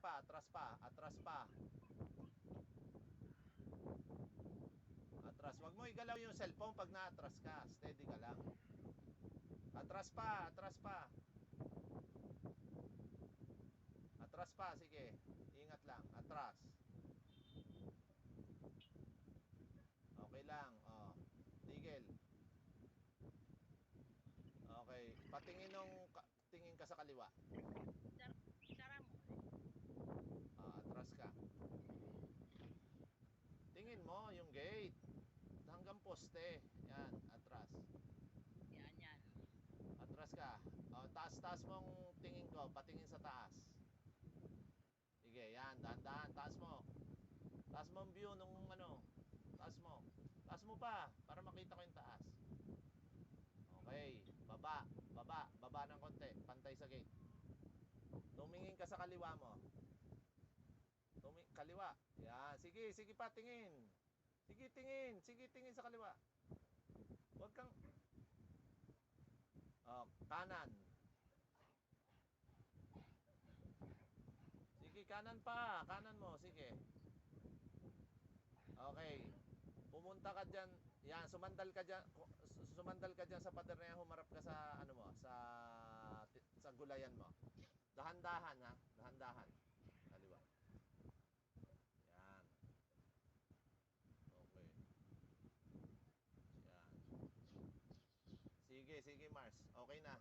pa, atras pa, atras pa. Atras, wag mo igalaw yung cellphone pag na-atras ka. Steady ka lang. Atras pa, atras pa. Atras pa, sige. Ingat lang, atras. Okay lang, oh. Tigil. Okay, patingin tingin ka sa kaliwa. Sara mo. Atras ka. Tingin mo yung gate. Hanggang poste. Yan, atras. Yan, yan. Atras ka. Taas-taas mong tingin ko, patingin sa taas. Sige, yan, dahan-dahan, taas mo. Taas mo ang view nung ano. Taas mo. Taas mo pa, para makita ko yung taas. Okay, baba, baba, baba ng konti, pantay sa gate. Tumingin ka sa kaliwa mo. Kaliwa. Yan, sige, sige pa, tingin. Sige, tingin. Sige, tingin sa kaliwa. Huwag kang... kanan. Sige, kanan pa. Kanan mo, sige. Okay. Pumunta ka dyan. Yan, sumandal ka dyan. Sumandal ka dyan sa pader na yan. Humarap ka sa, ano mo, sa gulayan mo. Dahan-dahan, ha? Dahan-dahan. Kaliwa. Yan. Okay. Yan. Sige, sige, Mars. Okay na.